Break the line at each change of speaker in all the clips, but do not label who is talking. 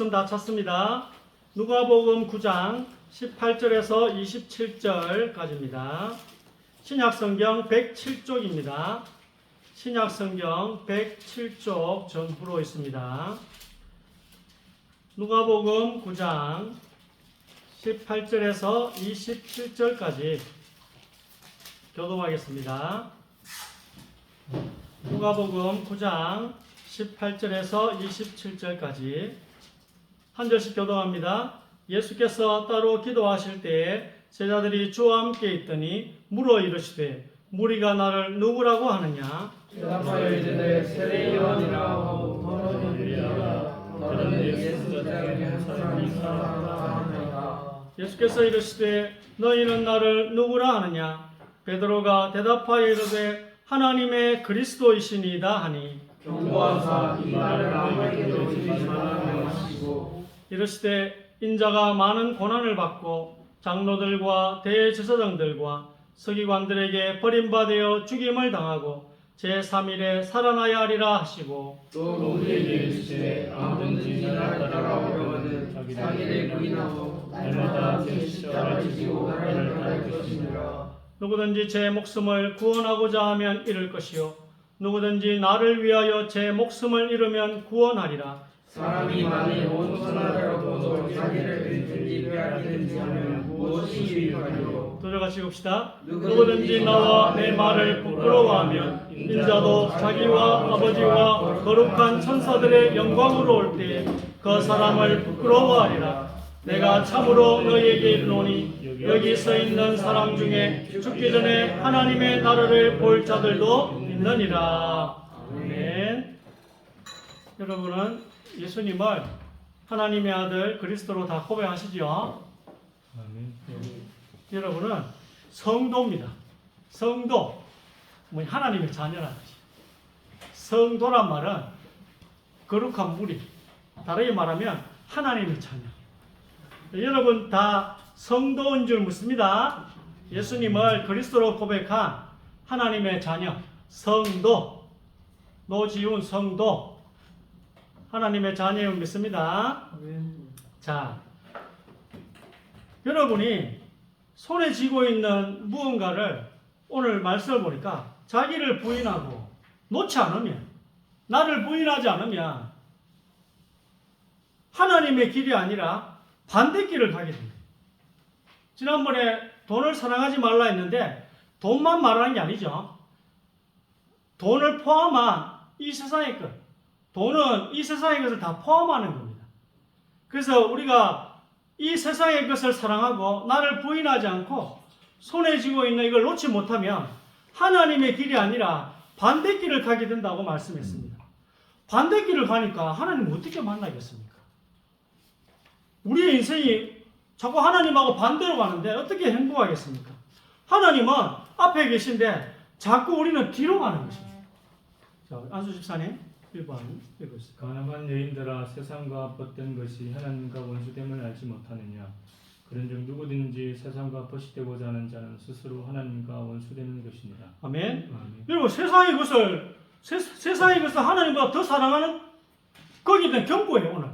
말씀 다 찾습니다. 누가복음 9장 18절에서 27절까지입니다. 신약성경 107쪽입니다. 신약성경 107쪽 전부로 있습니다. 누가복음 9장 18절에서 27절까지 교독하겠습니다. 누가복음 9장 18절에서 27절까지 한 절씩 교독합니다. 예수께서 따로 기도하실 때에 제자들이 주와 함께 있더니 물어 이르시되 무리가 나를 누구라고 하느냐?
대답하여 이르되 세례 요한이라 하고 더는 엘리야라 더는 예수 자기의 한 사람이 살아나라 하니라.
예수께서 이르시되 너희는 나를 누구라 하느냐? 베드로가 대답하여 이르되 하나님의 그리스도이시니이다 하니
경고하사 이 말을 아무에게 들으지 말라 명하시고
이르시되 인자가 많은 고난을 받고 장로들과 대제사장들과 서기관들에게 버림받아 죽임을 당하고 제3일에 살아나야 하리라 하시고
또 우리에게 이르시되 아무든지 나를 따라오려거든 자기를 부인하고 날마다 제 십자가를 지고 나를 따를 것이니라.
누구든지 제 목숨을 구원하고자 하면 잃을 것이요 누구든지 나를 위하여 제 목숨을 잃으면 구원하리라.
사람이 만일 온 천하를 얻어도 자기를 든지 빼앗기든지 하면 무엇이 유익하리요.
도저같이 봅시다. 누구든지 나와 내 말을 부끄러워하면 인자도 자기와 아버지와 거룩한 천사들의 영광으로 올 때에 그 사람을 부끄러워하리라. 내가 참으로 너희에게 이르노니 여기 서 있는 사람 중에 죽기 전에 하나님의 나라를 볼 자들도 있느니라. 아멘. 여러분은 예수님을 하나님의 아들 그리스도로 다 고백하시죠? 아멘. 여러분은 성도입니다. 성도, 하나님의 자녀라는 거지. 성도란 말은 거룩한 무리, 다르게 말하면 하나님의 자녀. 여러분 다 성도인 줄 믿습니다. 예수님을 그리스도로 고백한 하나님의 자녀, 성도, 노지훈 성도, 하나님의 자녀임을 믿습니다. 자, 여러분이 손에 쥐고 있는 무언가를 오늘 말씀을 보니까 자기를 부인하고 놓지 않으면, 나를 부인하지 않으면 하나님의 길이 아니라 반대길을 가게 됩니다. 지난번에 돈을 사랑하지 말라 했는데 돈만 말하는 게 아니죠. 돈을 포함한 이 세상의 것, 돈은 이 세상의 것을 다 포함하는 겁니다. 그래서 우리가 이 세상의 것을 사랑하고 나를 부인하지 않고 손에 쥐고 있는 이걸 놓지 못하면 하나님의 길이 아니라 반대길을 가게 된다고 말씀했습니다. 반대길을 가니까 하나님 어떻게 만나겠습니까? 우리의 인생이 자꾸 하나님하고 반대로 가는데 어떻게 행복하겠습니까? 하나님은 앞에 계신데 자꾸 우리는 뒤로 가는 것입니다. 자, 안수 집사님 1번 읽어주세요.
가난한 여인들아 세상과 벗된 것이 하나님과 원수됨을 알지 못하느냐. 그런즉 누구든지 세상과 벗이되고자 하는 자는 스스로 하나님과 원수되는 것이니라.
아멘.
아멘.
여러분 세상의 것을 하나님보다 더 사랑하는 거기에 대한 경고예요. 오늘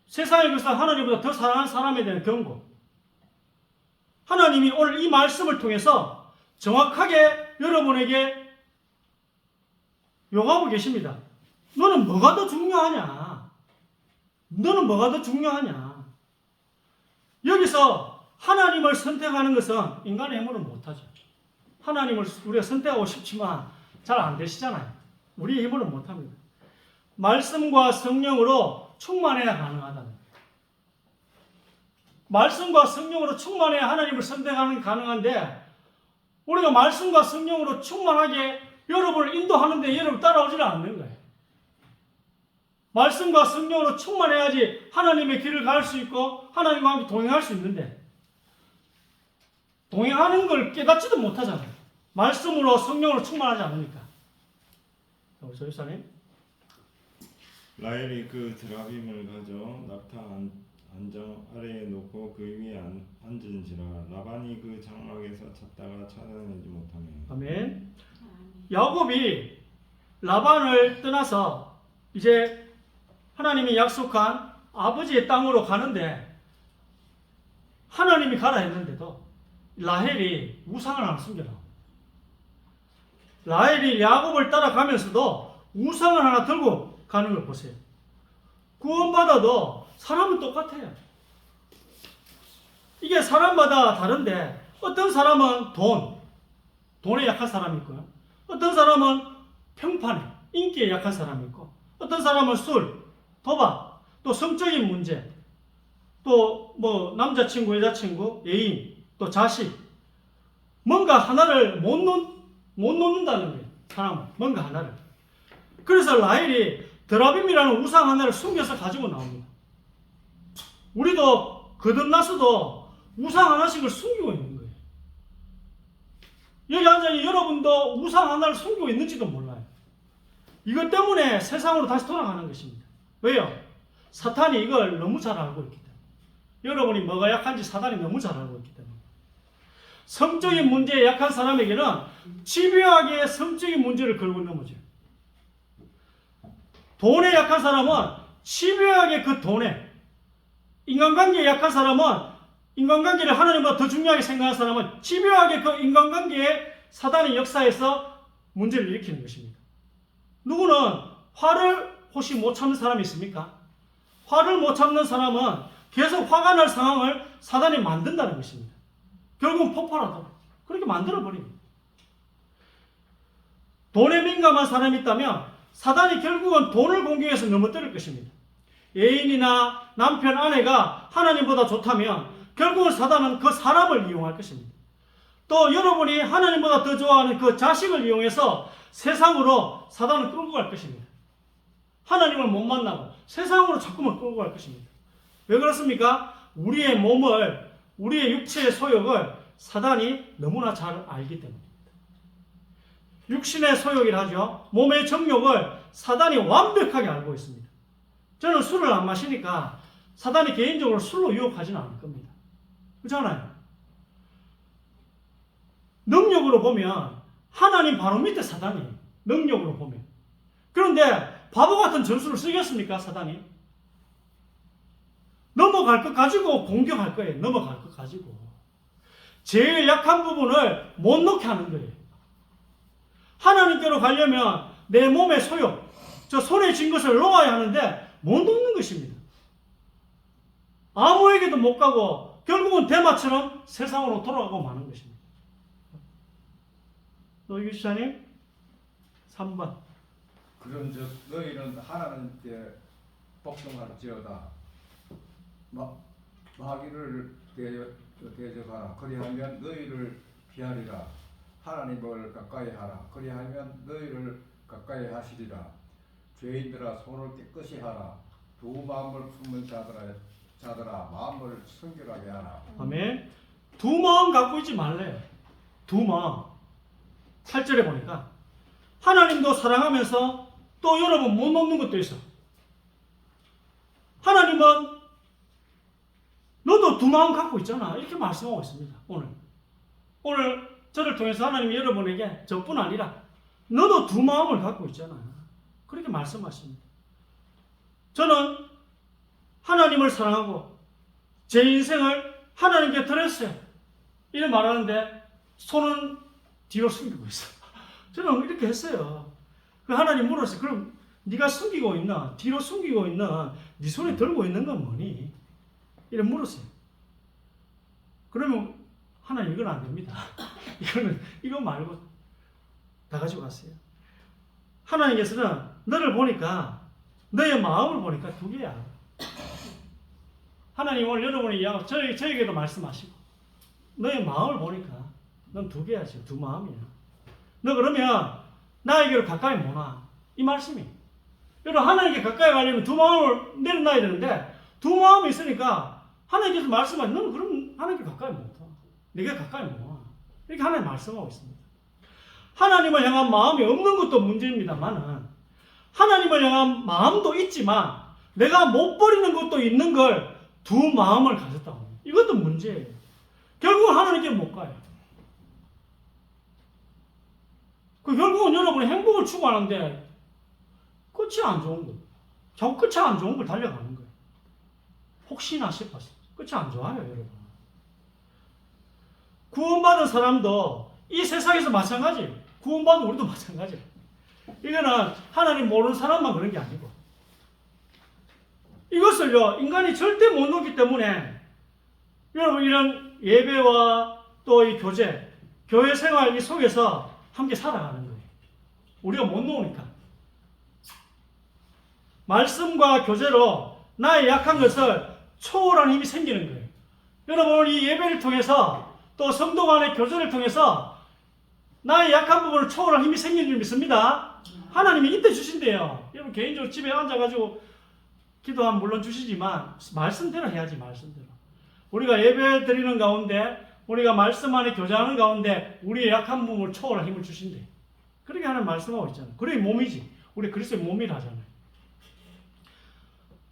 세상의 것을 하나님보다 더 사랑하는 사람에 대한 경고. 하나님이 오늘 이 말씀을 통해서 정확하게 여러분에게 요구하고 계십니다. 너는 뭐가 더 중요하냐? 너는 뭐가 더 중요하냐? 여기서 하나님을 선택하는 것은 인간의 힘으로 못하죠. 하나님을 우리가 선택하고 싶지만 잘 안 되시잖아요. 우리의 힘으로 못합니다. 말씀과 성령으로 충만해야 가능하다는 거예요. 말씀과 성령으로 충만해야 하나님을 선택하는 가능한데 우리가 말씀과 성령으로 충만하게 여러분을 인도하는데 여러분 따라오지는 않는 거예요. 말씀과 성령으로 충만해야지 하나님의 길을 갈 수 있고 하나님과 함께 동행할 수 있는데 동행하는 걸 깨닫지도 못하잖아요. 말씀으로 성령으로 충만하지 않으니까. 저 집사님.
라헬이 그 드라빔을 가져 낙타 안장 아래에 놓고 그 위에 앉은지라 라반이 그 장막에서 찾다가 찾아내지 못하며.
아멘. 야곱이 라반을 떠나서 이제 하나님이 약속한 아버지의 땅으로 가는데 하나님이 가라 했는데도 라헬이 우상을 하나 숨겨놔. 라헬이 야곱을 따라가면서도 우상을 하나 들고 가는 걸 보세요. 구원받아도 사람은 똑같아요. 이게 사람마다 다른데 어떤 사람은 돈에 약한 사람이 있고요. 어떤 사람은 평판에, 인기에 약한 사람이 있고, 어떤 사람은 술, 도박, 또 성적인 문제, 또 뭐 남자친구, 여자친구, 애인, 또 자식, 뭔가 하나를 못 놓는다는 거예요. 사람은 뭔가 하나를. 그래서 라헬이 드라빔이라는 우상 하나를 숨겨서 가지고 나옵니다. 우리도 거듭나서도 우상 하나씩을 숨기고 있는 거예요. 여기 앉아있는 여러분도 우상 하나를 숨기고 있는지도 몰라요. 이것 때문에 세상으로 다시 돌아가는 것입니다. 왜요? 사탄이 이걸 너무 잘 알고 있기 때문에. 여러분이 뭐가 약한지 사단이 너무 잘 알고 있기 때문에. 성적인 문제에 약한 사람에게는 집요하게 성적인 문제를 걸고 넘어져요. 돈에 약한 사람은 집요하게 그 돈에, 인간관계에 약한 사람은 인간관계를 하나님보다 더 중요하게 생각하는 사람은 집요하게 그 인간관계에 사단의 역사에서 문제를 일으키는 것입니다. 누구는 화를 혹시 못 참는 사람이 있습니까? 화를 못 참는 사람은 계속 화가 날 상황을 사단이 만든다는 것입니다. 결국은 폭발하도록 그렇게 만들어버립니다. 돈에 민감한 사람이 있다면 사단이 결국은 돈을 공격해서 넘어뜨릴 것입니다. 애인이나 남편, 아내가 하나님보다 좋다면 결국은 사단은 그 사람을 이용할 것입니다. 또 여러분이 하나님보다 더 좋아하는 그 자식을 이용해서 세상으로 사단을 끌고 갈 것입니다. 하나님을 못 만나고 세상으로 자꾸만 끌고 갈 것입니다. 왜 그렇습니까? 우리의 몸을, 우리의 육체의 소욕을 사단이 너무나 잘 알기 때문입니다. 육신의 소욕이라 하죠. 몸의 정욕을 사단이 완벽하게 알고 있습니다. 저는 술을 안 마시니까 사단이 개인적으로 술로 유혹하지는 않을 겁니다. 그렇잖아요. 능력으로 보면 하나님 바로 밑에 사단이 능력으로 보면. 그런데 바보 같은 전술을 쓰겠습니까? 사단이? 넘어갈 것 가지고 공격할 거예요. 넘어갈 것 가지고. 제일 약한 부분을 못 놓게 하는 거예요. 하나님께로 가려면 내 몸의 소욕, 저 손에 쥔 것을 놓아야 하는데 못 놓는 것입니다. 아무에게도 못 가고 결국은 대마처럼 세상으로 돌아가고 마는 것입니다. 노희 교수님 3번.
그런즉 너희는 하나님께 복종할지어다. 마귀를 대적하라. 그리하면 너희를 피하리라. 하나님을 가까이 하라. 그리하면 너희를 가까이 하시리라. 죄인들아 손을 깨끗이 하라. 두 마음을 품은 자들아 마음을 순결하게 하라.
아멘. 두 마음 갖고 있지 말래요. 두 마음. 8절에 보니까 하나님도 사랑하면서 또 여러분 못 놓는 것도 있어. 하나님은 너도 두 마음 갖고 있잖아. 이렇게 말씀하고 있습니다. 오늘 저를 통해서 하나님이 여러분에게 저뿐 아니라 너도 두 마음을 갖고 있잖아. 그렇게 말씀하십니다. 저는 하나님을 사랑하고 제 인생을 하나님께 드렸어요. 이래 말하는데 손은 뒤로 숨기고 있어. 저는 이렇게 했어요. 그 하나님 물었어요. 그럼 네가 숨기고 있나? 뒤로 숨기고 있나? 네 손에 들고 있는 건 뭐니? 이래 물었어요. 그러면 하나님 이건 안 됩니다. 이거 말고 다 가지고 갔어요. 하나님께서는 너를 보니까 너의 마음을 보니까 두 개야. 하나님 오늘 여러분이 저에게도 말씀하시고 너의 마음을 보니까 넌 두 개야. 지금 두 마음이야. 너 그러면 나에게로 가까이 못 와. 이 말씀이. 여러분 하나님께 가까이 가려면 두 마음을 내려놔야 되는데 두 마음이 있으니까 하나님께서 말씀하시면 너는 그럼 하나님께 가까이 못 와. 네가 가까이 못 와. 이렇게 하나님 말씀하고 있습니다. 하나님을 향한 마음이 없는 것도 문제입니다만은 하나님을 향한 마음도 있지만 내가 못 버리는 것도 있는 걸 두 마음을 가졌다고. 이것도 문제예요. 결국은 하나님께 못 가요. 결국은 여러분이 행복을 추구하는데 끝이 안 좋은 거예요. 자꾸 끝이 안 좋은 걸 달려가는 거예요. 혹시나 싶었어요. 끝이 안 좋아요, 여러분. 구원받은 사람도 이 세상에서 마찬가지예요. 구원받은 우리도 마찬가지예요. 이거는 하나님 모르는 사람만 그런 게 아니고, 이것을요 인간이 절대 못 놓기 때문에 여러분 이런 예배와 또 이 교회 생활 이 속에서 함께 살아가는 거예요. 우리가 못 놓으니까. 말씀과 교제로 나의 약한 것을 초월하는 힘이 생기는 거예요. 여러분 이 예배를 통해서 또 성도 간의 교제를 통해서 나의 약한 부분을 초월할 힘이 생기는 줄 믿습니다. 하나님이 이때 주신대요. 여러분 개인적으로 집에 앉아가지고 기도하면 물론 주시지만 말씀대로 해야지. 말씀대로. 우리가 예배 드리는 가운데 우리가 말씀 안에 교제하는 가운데 우리의 약한 부분을 초월할 힘을 주신대. 그렇게 하는 말씀하고 있잖아요. 그게 몸이지. 우리 그리스도의 몸이라 하잖아요.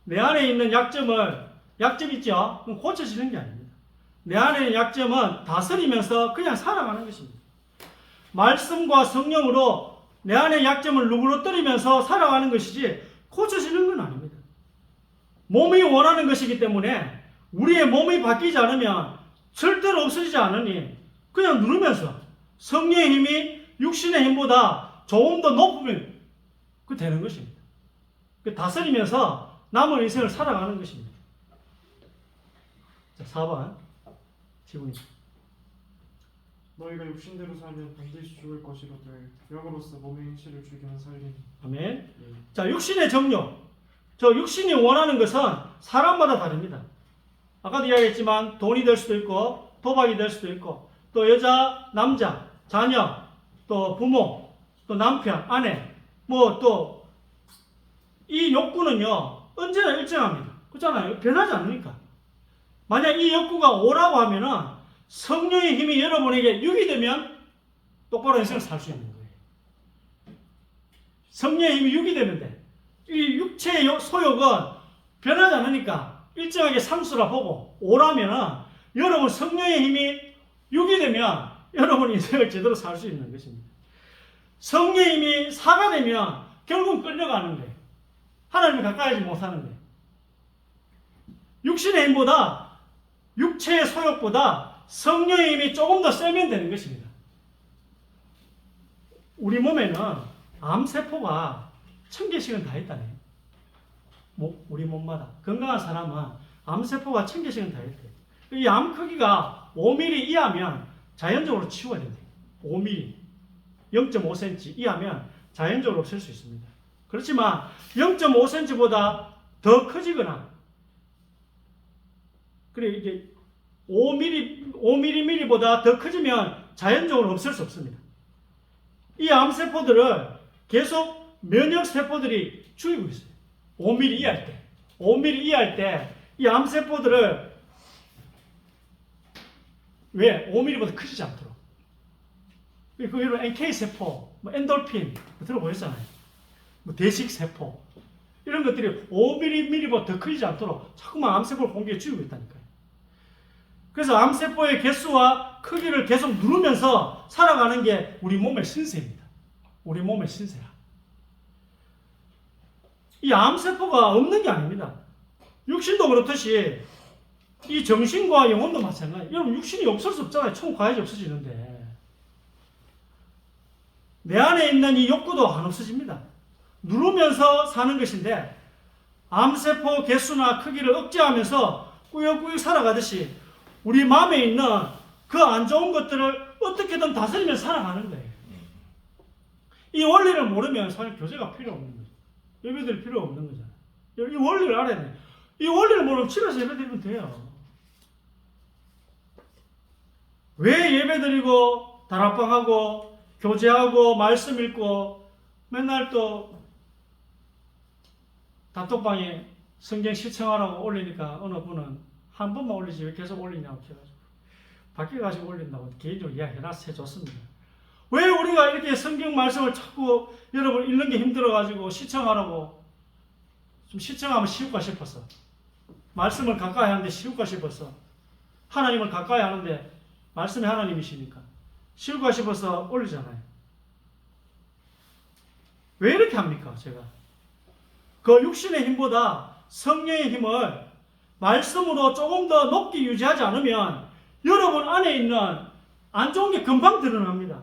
내 안에 있는 약점 있죠? 그럼 고쳐지는 게 아닙니다. 내 안에 있는 약점은 다스리면서 그냥 살아가는 것입니다. 말씀과 성령으로 내 안의 약점을 누그러뜨리면서 살아가는 것이지 고쳐지는 건 아닙니다. 몸이 원하는 것이기 때문에 우리의 몸이 바뀌지 않으면 절대로 없어지지 않으니 그냥 누르면서 성령의 힘이 육신의 힘보다 조금 더 높으면 그 되는 것입니다. 그 다스리면서 남은 인생을 살아가는 것입니다. 자, 4번 지훈이.
너희가 육신대로 살면 반드시 죽을 것이로되 영으로서 몸의 행실을 죽이면 살리니.
아멘. 자, 육신의 정욕. 저 육신이 원하는 것은 사람마다 다릅니다. 아까도 이야기했지만 돈이 될 수도 있고 도박이 될 수도 있고 또 여자, 남자, 자녀, 또 부모, 또 남편, 아내 뭐 또 이 욕구는요 언제나 일정합니다. 그렇잖아요. 변하지 않으니까. 만약 이 욕구가 오라고 하면은 성령의 힘이 여러분에게 유기되면 똑바로 인생을 살 수 있는 거예요. 성령의 힘이 유기되면 돼. 이 육체의 소욕은 변하지 않으니까 일정하게 상수라 보고 오라면은 여러분 성령의 힘이 유기되면 여러분 인생을 제대로 살 수 있는 것입니다. 성령의 힘이 사가 되면 결국은 끌려가는 거예요. 하나님을 가까이 하지 못하는 거예요. 육신의 힘보다 육체의 소욕보다 성령의 힘이 조금 더 세면 되는 것입니다. 우리 몸에는 암세포가 1000개씩은 다 있다네. 우리 몸마다. 건강한 사람은 암세포가 1000개씩은 다 있대요. 이 암 크기가 5mm 이하면 자연적으로 치워야 된대요. 5mm. 0.5cm 이하면 자연적으로 없앨 수 있습니다. 그렇지만 0.5cm보다 더 커지거나 그래 이게 5mm보다 더 커지면 자연적으로 없앨 수 없습니다. 이 암세포들을 계속 면역세포들이 죽이고 있어요. 5mm 이하일 때. 5mm 이하일 때 이 암세포들을 왜? 5mm보다 크지 않도록. 그 이런 NK세포, 뭐 엔돌핀 들어보셨잖아요. 뭐 대식세포 이런 것들이 5mm보다 더 크지 않도록 자꾸만 암세포를 공격해 죽이고 있다니까요. 그래서 암세포의 개수와 크기를 계속 누르면서 살아가는 게 우리 몸의 신세입니다. 우리 몸의 신세라. 이 암세포가 없는 게 아닙니다. 육신도 그렇듯이 이 정신과 영혼도 마찬가지예요. 여러분 육신이 없을 수 없잖아요. 천국 가야지 없어지는데. 내 안에 있는 이 욕구도 안 없어집니다. 누르면서 사는 것인데 암세포 개수나 크기를 억제하면서 꾸역꾸역 살아가듯이 우리 마음에 있는 그 안 좋은 것들을 어떻게든 다스리면서 살아가는 거예요. 이 원리를 모르면 사실 교제가 필요 없는 거죠. 예배드릴 필요 없는 거잖아요. 이 원리를 알아야 돼요. 이 원리를 모르면 집에서 예배드리면 돼요. 왜 예배드리고 다락방하고 교제하고 말씀 읽고 맨날 또 단톡방에 성경 시청하라고 올리니까 어느 분은 한 번만 올리지 왜 계속 올리냐고 해가지고 밖에 가지고 올린다고 개인적으로 이야기해놨어 해줬습니다. 왜 우리가 이렇게 성경 말씀을 자꾸 여러분 읽는 게 힘들어가지고 시청하라고 좀 시청하면 쉬울까 싶었어. 말씀을 가까이 하는데 쉬울까 싶었어. 하나님을 가까이 하는데 말씀이 하나님이시니까 쉬울까 싶어서 올리잖아요. 왜 이렇게 합니까? 제가 그 육신의 힘보다 성령의 힘을 말씀으로 조금 더 높게 유지하지 않으면 여러분 안에 있는 안 좋은 게 금방 드러납니다.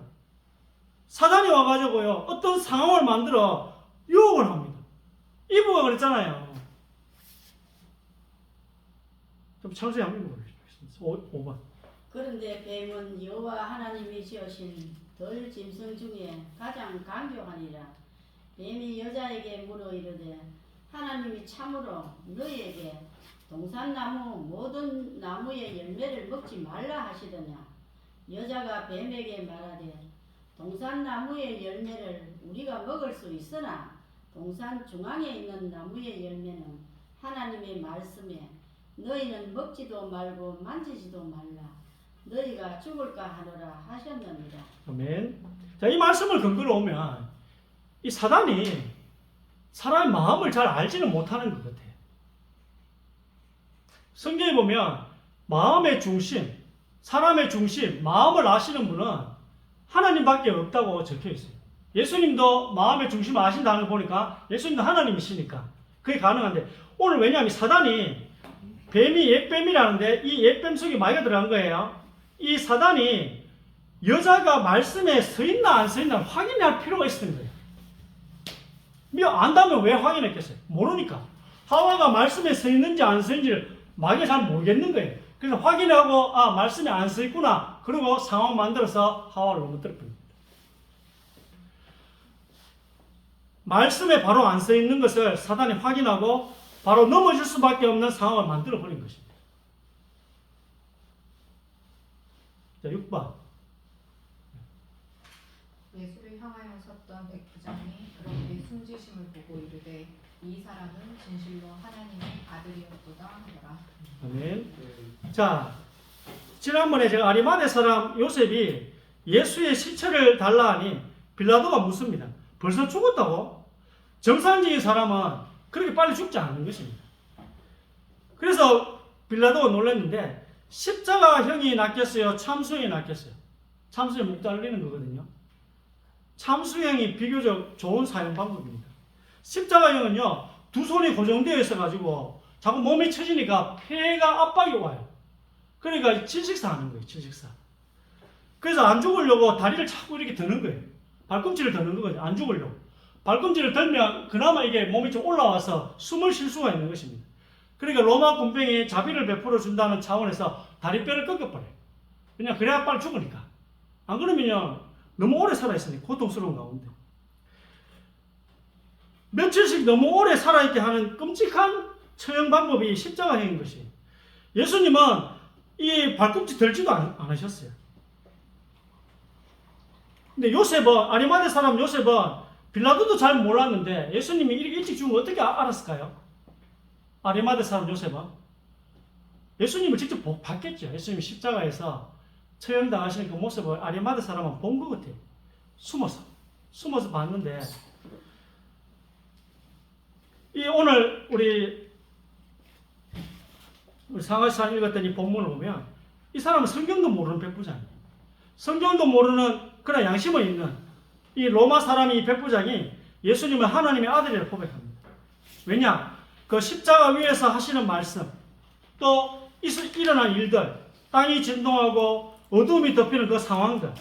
사단이 와가지고요, 어떤 상황을 만들어 유혹을 합니다. 이브가 그랬잖아요. 좀 창세기 한번 읽어보겠습니다. 5번.
그런데 뱀은 여호와 하나님이 지으신 덜 짐승 중에 가장 강교하니라. 뱀이 여자에게 물어 이르되 하나님이 참으로 너희에게 동산나무 모든 나무의 열매를 먹지 말라 하시더냐. 여자가 뱀에게 말하되 동산나무의 열매를 우리가 먹을 수 있으나 동산 중앙에 있는 나무의 열매는 하나님의 말씀에 너희는 먹지도 말고 만지지도 말라. 너희가 죽을까 하노라 하셨느니라.
아멘. 자, 이 말씀을 근거로 오면 이 사단이 사람의 마음을 잘 알지는 못하는 것 같아요. 성경에 보면 마음의 중심, 사람의 중심, 마음을 아시는 분은 하나님밖에 없다고 적혀 있어요. 예수님도 마음의 중심을 아신다는 걸 보니까 예수님도 하나님이시니까 그게 가능한데, 오늘 왜냐하면 사단이 뱀이 옛뱀이라는데 이 옛뱀 속에 마귀가 들어간 거예요. 이 사단이 여자가 말씀에 서 있나 안 서 있나 확인할 필요가 있었던 거예요. 안다면 왜 확인했겠어요? 모르니까. 하와가 말씀에 서 있는지 안 서 있는지를 마귀가 잘 모르겠는 거예요. 그래서 확인하고 말씀에 안 서 있구나. 그리고 상황 만들어서 하와를 넘어뜨렸습니다. 말씀에 바로 안 서 있는 것을 사단이 확인하고 바로 넘어질 수밖에 없는 상황을 만들어 버린 것입니다. 자, 6번.
예수를 향하여 섰던 백부장이 그렇게 숨지심을 보고 이르되 이 사람은 진실로 하나님의 아들이었도다 하더라.
아멘. 자, 지난번에 제가 아리마대 사람 요셉이 예수의 시체를 달라 하니 빌라도가 묻습니다. 벌써 죽었다고? 정상적인 사람은 그렇게 빨리 죽지 않는 것입니다. 그래서 빌라도가 놀랐는데 십자가형이 낫겠어요? 참수형이 낫겠어요? 참수형이 목 달리는 거거든요. 참수형이 비교적 좋은 사용 방법입니다. 십자가형은요, 두 손이 고정되어 있어가지고 자꾸 몸이 처지니까 폐가 압박이 와요. 그러니까 질식사 하는 거예요, 질식사. 그래서 안 죽으려고 다리를 자꾸 이렇게 드는 거예요. 발꿈치를 드는 거거든요, 안 죽으려고. 발꿈치를 들면 그나마 이게 몸이 좀 올라와서 숨을 쉴 수가 있는 것입니다. 그러니까 로마 군병이 자비를 베풀어 준다는 차원에서 다리뼈를 꺾어버려요. 그냥 그래야 빨리 죽으니까. 안 그러면요, 너무 오래 살아있으니 고통스러운 가운데. 며칠씩 너무 오래 살아있게 하는 끔찍한 처형 방법이 십자가형인 것이에요. 예수님은 이 발꿈치 들지도 않으셨어요. 근데 요셉은, 아리마대 사람 요셉은 빌라도도 잘 몰랐는데 예수님이 이렇게 일찍 죽은 거 어떻게 알았을까요? 아리마대 사람 요셉은 예수님을 직접 봤겠죠. 예수님이 십자가에서 처형당하시는 그 모습을 아리마대 사람은 본 것 같아요. 숨어서 봤는데, 이 오늘 우리 상하시상 읽었던 이 본문을 보면 이 사람은 성경도 모르는 백부장이에요. 성경도 모르는 그러나 양심은 있는 이 로마 사람이, 이 백부장이 예수님을 하나님의 아들이라고 고백합니다. 왜냐? 그 십자가 위에서 하시는 말씀, 또 일어난 일들, 땅이 진동하고 어둠이 덮이는 그 상황들,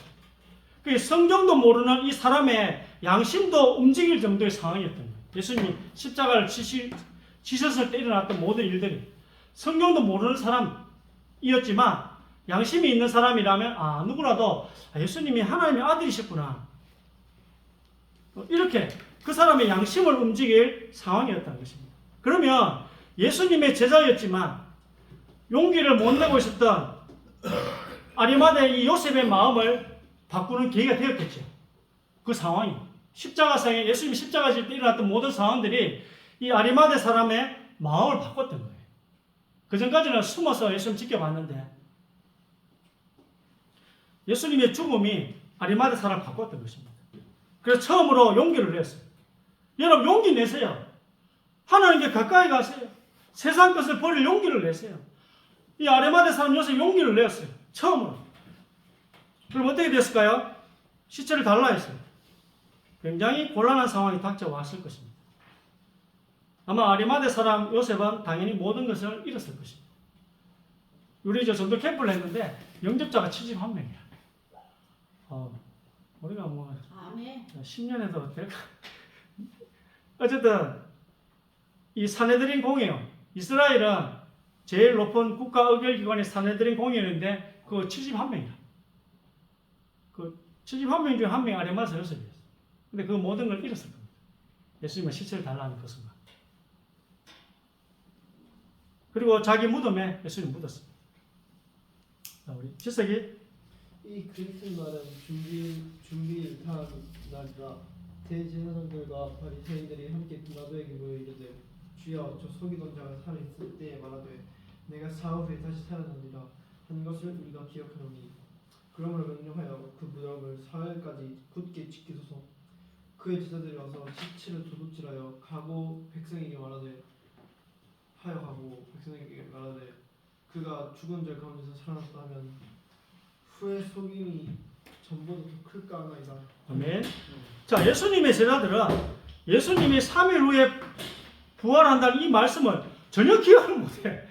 그 성경도 모르는 이 사람의 양심도 움직일 정도의 상황이었던 거예요. 예수님이 십자가를 지셨을 때 일어났던 모든 일들이 성경도 모르는 사람이었지만 양심이 있는 사람이라면 누구라도 예수님이 하나님의 아들이셨구나, 이렇게 그 사람의 양심을 움직일 상황이었다는 것입니다. 그러면 예수님의 제자였지만 용기를 못 내고 있었던 아리마대 이 요셉의 마음을 바꾸는 계기가 되었겠죠. 그 상황이 십자가상에, 예수님이 십자가 질 때 일어났던 모든 상황들이 이 아리마대 사람의 마음을 바꿨던 거예요. 그 전까지는 숨어서 예수님 지켜봤는데 예수님의 죽음이 아리마대 사람을 바꿨던 것입니다. 그래서 처음으로 용기를 냈어요. 여러분, 용기 내세요. 하나님께 가까이 가세요. 세상 것을 버릴 용기를 내세요. 이 아리마대 사람 요셉 용기를 내었어요. 처음으로. 그럼 어떻게 됐을까요? 시체를 달라 했어요. 굉장히 곤란한 상황이 닥쳐왔을 것입니다. 아마 아리마대 사람 요셉은 당연히 모든 것을 잃었을 것입니다. 우리 저 전도 캠프를 했는데 영접자가 71명이야. 우리가 뭐
아멘.
10년에도 될까? 어쨌든 이 산헤드린 공회요. 이스라엘은 제일 높은 국가 의결기관의 산헤드린 공회였는데 그 71명이야. 그 71명 중에 한 명이 아리마대 요셉이었어. 근데 그 모든 걸 잃었을 겁니다. 예수님은 시체를 달라는 그 순간. 그리고 자기 무덤에 예수님 묻었습니다. 자, 우리 지석이
이 그리스도 날은 준비일 다음 날이라 대제사장들과 바리새인들이 함께 빌라도에게 모여 이르되 주여 저 속이던 자가 살아있을 때에 말하되 내가 사흘 후에 다시 살아나리라 한 것을 우리가 기억하노니 그러므로 명령하여 그 무덤을 사흘까지 굳게 지키소서. 그의 제자들이 와서 시체를 도둑질하여 가고 백성에게 말하되 그가 죽은 자 가운데서 살아났다 하면 후에 속임이 전보다 더 클까 하나이다.
아멘. 자, 예수님의 제자들은 예수님이 3일 후에 부활한다는 이 말씀을 전혀 기억을 못해.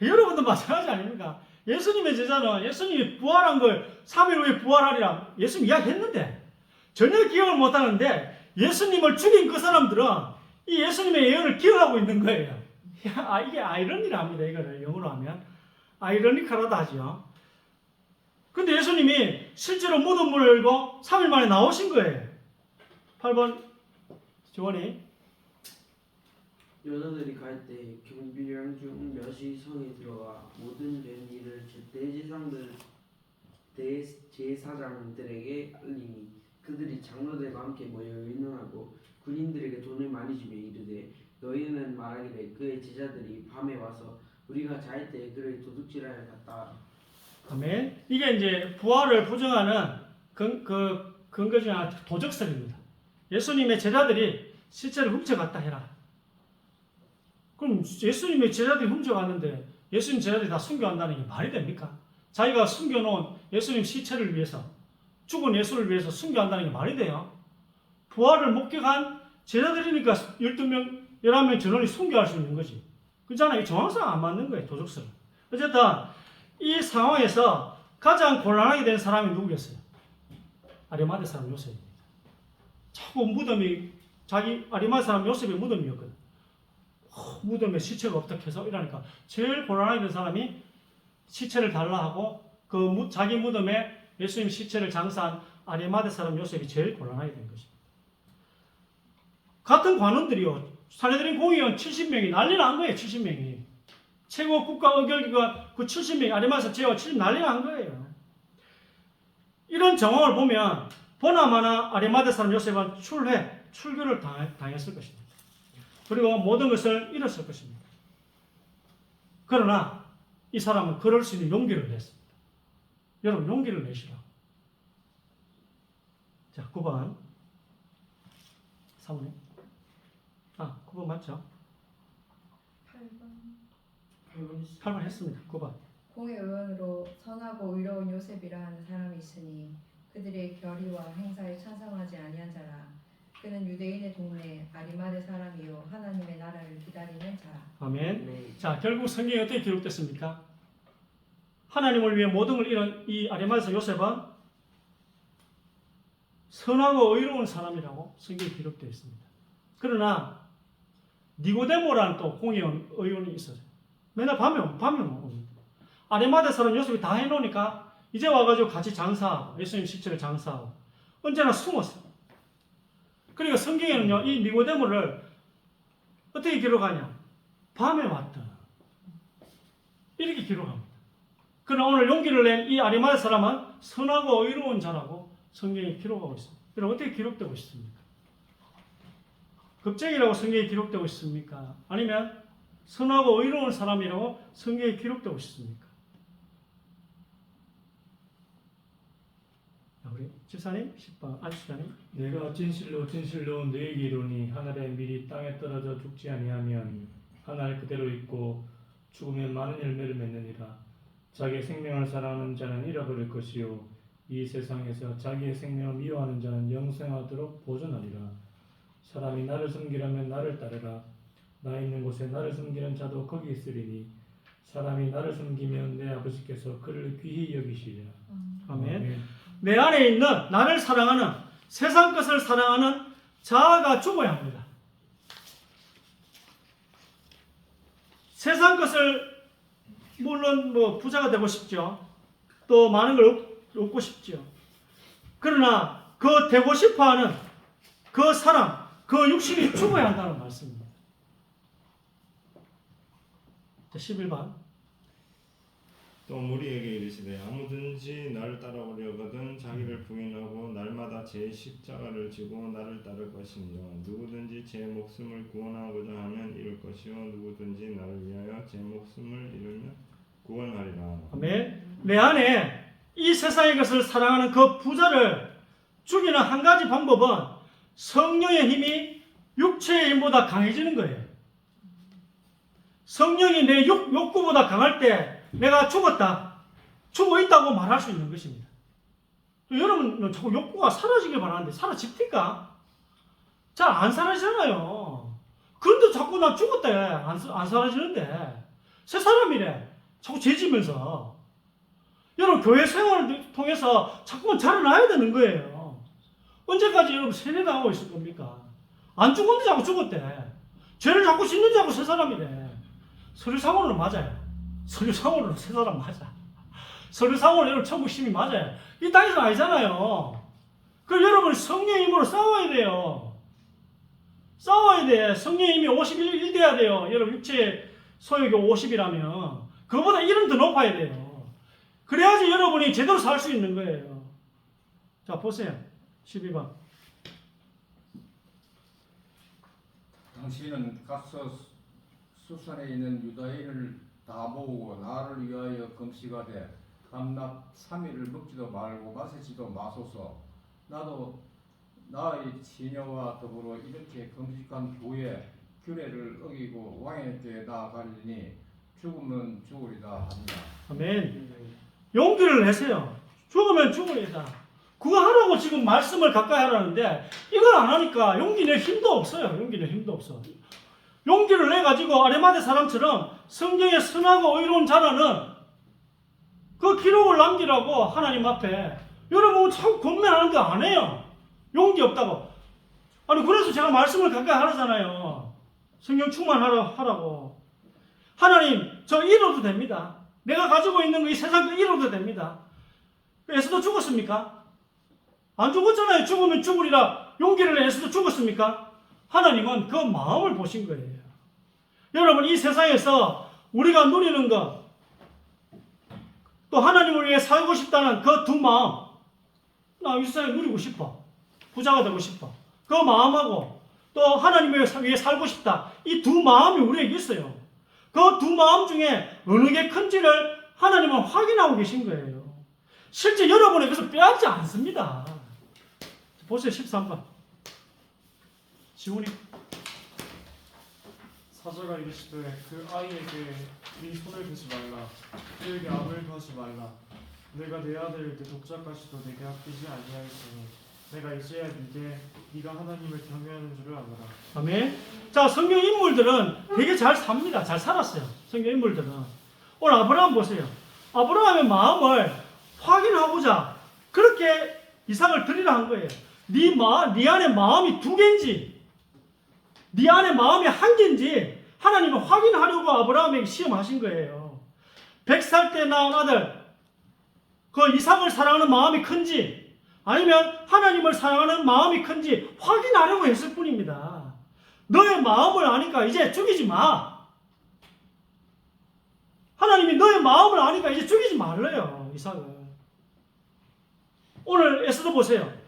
여러분도 마찬가지 아닙니까? 예수님의 제자는 예수님이 부활한 걸 3일 후에 부활하리라 예수님 이야기했는데 전혀 기억을 못하는데 예수님을 죽인 그 사람들은 이 예수님의 예언을 기억하고 있는 거예요. 이게 아이러니랍니다. 이거를 영어로 하면 아이러니컬하다 하죠. 근데 예수님이 실제로 무덤을 열고 3일 만에 나오신 거예요. 8번 조원이
여자들이 갈 때 경비령 중 몇이 성에 들어가 모든 된 일을 대제사장들에게 알리니 그들이 장로들과 함께 모여 의논하고 군인들에게 돈을 많이 주며 이르되 너희는 말하기를 그의 제자들이 밤에 와서 우리가 잘 때 그를 도둑질하여 갔다.
아멘. 이게 이제 부활을 부정하는 근거 중에 하나 도적설입니다. 예수님의 제자들이 실제로 훔쳐갔다 해라. 그럼 예수님의 제자들이 훔쳐갔는데 예수님 제자들이 다 순교한다는 게 말이 됩니까? 자기가 숨겨놓은 예수님 시체를 위해서 죽은 예수를 위해서 순교한다는 게 말이 돼요? 부활을 목격한 제자들이니까 12명, 11명 전원이 순교할 수 있는 거지. 그렇잖아요. 이 정황상 안 맞는 거예요. 도적설. 어쨌든 이 상황에서 가장 곤란하게 된 사람이 누구겠어요? 아리마대 사람 요셉입니다. 자꾸 무덤이 자기 아리마대 사람 요셉의 무덤이었거든. 무덤에 시체가 어떻게 해서 이러니까 제일 곤란하게 된 사람이 시체를 달라 하고 자기 무덤에 예수님 시체를 장사한 아리마대 사람 요셉이 제일 곤란하게 된 것입니다. 같은 관원들이요. 산헤드린 공의원 70명이 난리 난 거예요. 70명이. 최고 국가 의결기관 그 70명이 아리마대 제와 70 난리 난 거예요. 이런 정황을 보면 보나마나 아리마대 사람 요셉은 출교를 당했을 것입니다. 그리고 모든 것을 잃었을 것입니다. 그러나 이 사람은 그럴 수 있는 용기를 냈습니다. 여러분 용기를 내시라. 자, 9번 사모님. 9번 맞죠? 8번 했습니다. 9번.
공의 의원으로 선하고 의로운 요셉이라 하는 사람이 있으니 그들의 결의와 행사에 찬성하지 아니한 자라. 그는 유대인의 동네 아리마대 사람이요 하나님의 나라를 기다리는 자라.
아멘.
네.
자, 결국 성경에 어떻게 기록됐습니까? 하나님을 위해 모든 걸 잃은 이 아리마대 요셉은 선하고 의로운 사람이라고 성경에 기록되어 있습니다. 그러나 니고데모라는 또 공의원 의원이 있어요. 맨날 밤에 옵니다. 아리마대 사람 요셉이 다 해놓으니까 이제 와가지고 같이 장사하고 예수님 시체를 장사하고 언제나 숨었어요. 그러니까 성경에는요 이 니고데모를 어떻게 기록하냐? 밤에 왔다. 이렇게 기록합니다. 그러나 오늘 용기를 낸 이 아리마대 사람은 선하고 의로운 자라고 성경에 기록하고 있습니다. 여러분 어떻게 기록되고 있습니까? 겁쟁이라고 성경에 기록되고 있습니까? 아니면 선하고 의로운 사람이라고 성경에 기록되고 있습니까? 우리 집사님, 10번 안수자님.
내가 진실로 너에게 이르노니 한 알에 미리 땅에 떨어져 죽지 아니하면 한 알 그대로 있고 죽으면 많은 열매를 맺느니라. 자기의 생명을 사랑하는 자는 잃어버릴 것이요 이 세상에서 자기의 생명을 미워하는 자는 영생하도록 보존하리라. 사람이 나를 섬기려면 나를 따르라. 나 있는 곳에 나를 숨기는 자도 거기 있으리니 사람이 나를 숨기면 내 아버지께서 그를 귀히 여기시리라.
아멘. 내 안에 있는 나를 사랑하는 세상 것을 사랑하는 자아가 죽어야 합니다. 세상 것을 물론 뭐 부자가 되고 싶죠. 또 많은 걸 얻고 싶죠. 그러나 그 되고 싶어하는 그 사람, 그 육신이 죽어야 한다는 말씀입니다. 자, 11번.
또 무리에게 이르시되 아무든지 나를 따라오려거든 자기를 부인하고 날마다 제 십자가를 지고 나를 따를 것이니라. 누구든지 제 목숨을 구원하고자 하면 잃을 것이요 누구든지 나를 위하여 제 목숨을 잃으면 구원하리라.
아멘. 내 안에 이 세상의 것을 사랑하는 그 부자를 죽이는 한 가지 방법은 성령의 힘이 육체의 힘보다 강해지는 거예요. 성령이 내 욕구보다 강할 때 내가 죽었다, 죽어 있다고 말할 수 있는 것입니다. 여러분 자꾸 욕구가 사라지길 바라는데 사라집니까? 잘 안 사라지잖아요. 그런데 자꾸 나 죽었다 안 사라지는데 새 사람이래 자꾸 죄지면서. 여러분 교회 생활을 통해서 자꾸만 자라나야 되는 거예요. 언제까지 여러분 세뇌당하고 있을 겁니까? 안 죽었는데 자꾸 죽었대. 죄를 자꾸 짓는데 자꾸 새 사람이래. 서류상으로는 맞아요. 서류상으로는 새 사람 맞아. 서류상으로 여러분 천국 시민 맞아요. 이 땅에서 아니잖아요. 그럼 여러분 성령의 힘으로 싸워야 돼요. 싸워야 돼. 성령의 힘이 51 돼야 돼요. 여러분 육체 소욕이 50이라면 그거보다 1은 더 높아야 돼요. 그래야지 여러분이 제대로 살 수 있는 거예요. 자 보세요. 12번.
당신은 가서 수산에 있는 유다인을 다 모으고 나를 위하여 금식하되 밤낮 3일을 먹지도 말고 마시지도 마소서. 나도 나의 지녀와 더불어 이렇게 금식한 후에 규례를 어기고 왕에게 나아가리니 죽으면 죽으리다 합니다.
아멘. 용기를 내세요. 죽으면 죽으리다. 그거 하라고 지금 말씀을 가까이 하라는데 이걸 안 하니까 용기 낼 힘도 없어요. 용기 낼 힘도 없어. 용기를 내가지고 아레마대 사람처럼 성경에 선하고 의로운 자라는 그 기록을 남기라고 하나님 앞에. 여러분 참 권면하는데 안 해요. 용기 없다고. 아니 그래서 제가 말씀을 가까이 하잖아요. 성령 충만하라고. 하나님 저 잃어도 됩니다. 내가 가지고 있는 거 이 세상 거 잃어도 됩니다. 에스더 죽었습니까? 안 죽었잖아요. 죽으면 죽으리라 용기를 내 에스더 죽었습니까? 하나님은 그 마음을 보신 거예요. 여러분 이 세상에서 우리가 누리는 것, 또 하나님을 위해 살고 싶다는 그 두 마음, 나 이 세상에 누리고 싶어, 부자가 되고 싶어, 그 마음하고 또 하나님을 위해 살고 싶다, 이 두 마음이 우리에게 있어요. 그 두 마음 중에 어느 게 큰지를 하나님은 확인하고 계신 거예요. 실제 여러분에게서 빼앗지 않습니다. 보세요. 13번. 지훈이.
사자가 이르시되 그 아이에게 네 손을 대지 말라, 그에게 암을 거하지 말라. 내가 내 아들 내 독자까지도 내게 아끼지 아니하였으니 내가 이제야 네게 네가 하나님을 경외하는 줄을 알아라.
아멘. 자, 성경 인물들은 되게 잘 삽니다. 잘 살았어요. 성경 인물들은. 오늘 아브라함 보세요. 아브라함의 마음을 확인하고자 그렇게 이삭을 드리라 한 거예요. 네 안에 마음이 두 개인지, 네 안에 마음이 한 개인지 하나님은 확인하려고 아브라함에게 시험하신 거예요. 100살 때 낳은 아들, 그 이삭을 사랑하는 마음이 큰지, 아니면 하나님을 사랑하는 마음이 큰지 확인하려고 했을 뿐입니다. 너의 마음을 아니까 이제 죽이지 마. 하나님이 너의 마음을 아니까 이제 죽이지 말래요, 이삭을. 오늘 에스더 보세요.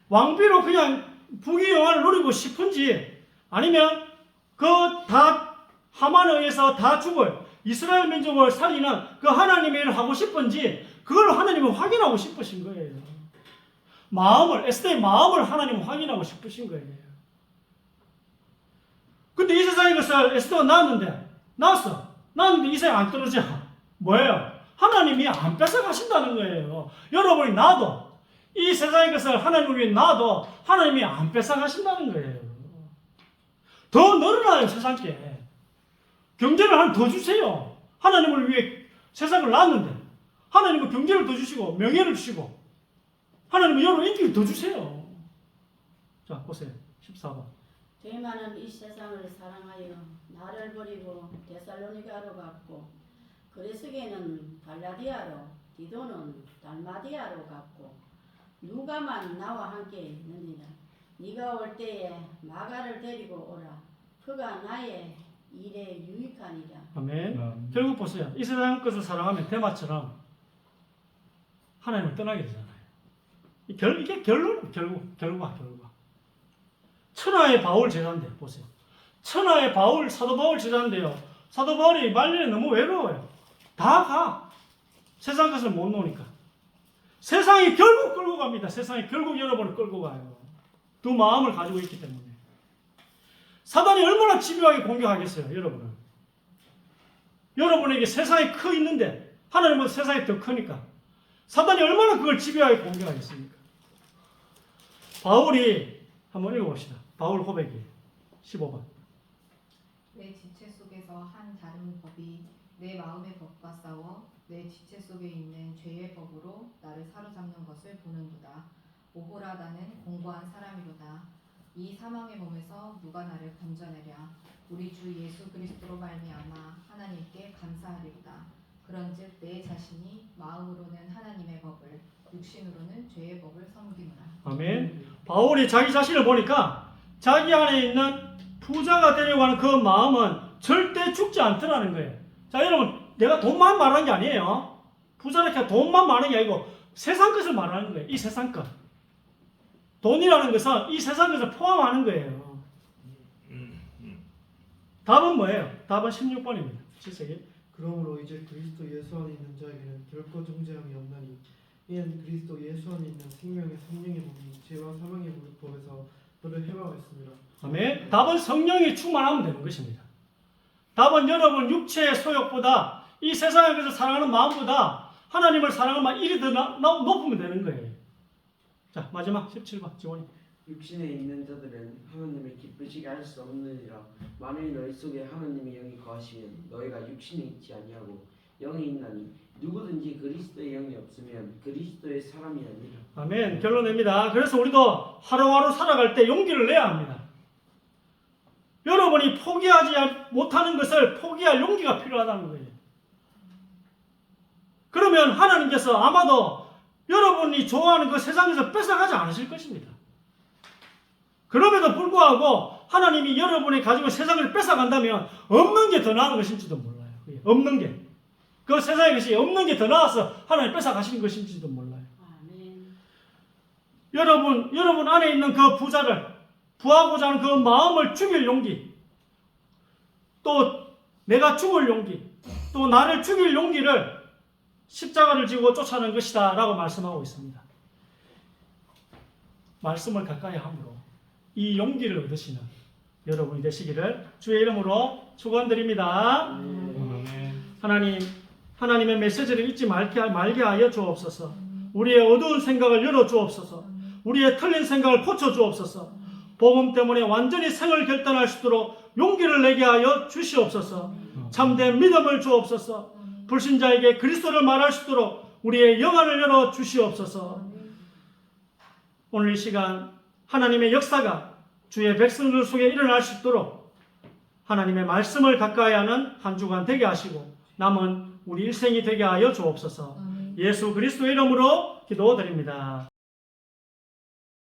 왕비로 그냥 부귀영화를 누리고 싶은지, 아니면 그 다 하만에 의해서 다 죽을 이스라엘 민족을 살리는 그 하나님의 일을 하고 싶은지, 그걸 하나님은 확인하고 싶으신 거예요. 에스더의 마음을 하나님은 확인하고 싶으신 거예요. 근데 이 세상의 것을 에스더가 낳았는데 이 세상에 안 떨어져. 뭐예요? 하나님이 안 뺏어가신다는 거예요. 여러분이 낳아도, 이 세상의 것을 하나님을 위해 낳아도 하나님이 안 뺏어가신다는 거예요. 더 늘어나요, 세상께. 경제를 하나 더 주세요. 하나님을 위해 세상을 낳았는데 하나님은 경제를 더 주시고 명예를 주시고 하나님은 여러분 인기를 더 주세요. 자 보세요. 14번.
대만은 이 세상을 사랑하여 나를 버리고 데살로니가로 갔고 그레스게는 갈라디아로 디도는 달마디아로 갔고 누가만 나와 함께 있느니라. 네가 올 때에 마가를 데리고 오라. 그가 나의 일에 유익하니라.
아멘. 결국 보세요. 이 세상 것을 사랑하면 대마처럼 하나님을 떠나게 되잖아요. 이게 결과. 천하의 바울 제자인데 보세요. 천하의 바울 사도 바울 제자인데요. 사도 바울이 말년에 너무 외로워요. 다 가. 세상 것을 못 놓으니까. 세상이 결국 끌고 갑니다. 세상이 결국 여러분을 끌고 가요. 두 마음을 가지고 있기 때문에. 사단이 얼마나 집요하게 공격하겠어요, 여러분은. 여러분에게 세상이 커 있는데 하나님은 세상이 더 크니까 사단이 얼마나 그걸 집요하게 공격하겠습니까? 바울이 한번 읽어봅시다. 바울 고백이 15번.
내 지체 속에서 한 다른 법이 내 마음의 법과 싸워 내 지체 속에 있는 죄의 법으로 나를 사로잡는 것을 보는도다. 오호라 나는 공고한 사람이로다. 이 사망의 몸에서 누가 나를 건져내랴. 우리 주 예수 그리스도로 말미암아 하나님께 감사하리로다. 그런즉 내 자신이 마음으로는 하나님의 법을 육신으로는 죄의 법을 섬기노라.
아멘. 바울이 자기 자신을 보니까 자기 안에 있는 부자가 되려고 하는 그 마음은 절대 죽지 않더라는 거예요. 자 여러분, 내가 돈만 말하는 게 아니에요. 부자라니까 돈만 말하는 게 아니고 세상 것을 말하는 거예요. 이 세상 것. 돈이라는 것은 이 세상 것을 포함하는 거예요. 답은 뭐예요? 답은 16번입니다. 7세기.
그러므로 이제 그리스도 예수 안에 있는 자에게는 결코 정죄함이 없나니 이는 그리스도 예수 안에 있는 생명의 성령의 법이 죄와 사망의 법에서 너를 해방했습니다.
아멘. 답은 성령이 충만하면 되는 것입니다. 답은 여러분 육체의 소욕보다 이 세상에 대해서 사랑하는 마음보다 하나님을 사랑하는 마음 일이 더 높으면 되는 거예요. 자 마지막 17번 지원이.
육신에 있는 자들은 하나님을 기쁘시게 할 수 없느니라. 만일 너희 속에 하나님의 영이 거하시면 너희가 육신에 있지 아니하고 영이 있나니 누구든지 그리스도의 영이 없으면 그리스도의 사람이 아니라.
아멘. 결론냅니다. 그래서 우리도 하루하루 살아갈 때 용기를 내야 합니다. 여러분이 포기하지 못하는 것을 포기할 용기가 필요하다는 거예요. 그러면 하나님께서 아마도 여러분이 좋아하는 그 세상에서 뺏어가지 않으실 것입니다. 그럼에도 불구하고 하나님이 여러분이 가지고 세상을 뺏어간다면 없는 게 더 나은 것인지도 몰라요. 없는 게. 그 세상의 것이 없는 게 더 나아서 하나님 뺏어가시는 것인지도 몰라요.
아멘.
여러분 안에 있는 그 부자를 구하고자 하는 그 마음을 죽일 용기, 또 내가 죽을 용기, 또 나를 죽일 용기를 십자가를 지고 쫓아내는 것이다 라고 말씀하고 있습니다. 말씀을 가까이 함으로 이 용기를 얻으시는 여러분이 되시기를 주의 이름으로 축원드립니다. 하나님의 메시지를 잊지 말게 하여 주옵소서. 우리의 어두운 생각을 열어 주옵소서. 우리의 틀린 생각을 고쳐 주옵소서. 복음 때문에 완전히 생을 결단할 수 있도록 용기를 내게 하여 주시옵소서. 참된 믿음을 주옵소서. 불신자에게 그리스도를 말할 수 있도록 우리의 영안을 열어 주시옵소서. 오늘 이 시간 하나님의 역사가 주의 백성들 속에 일어날 수 있도록 하나님의 말씀을 가까이 하는 한 주간 되게 하시고 남은 우리 일생이 되게 하여 주옵소서. 예수 그리스도의 이름으로 기도드립니다.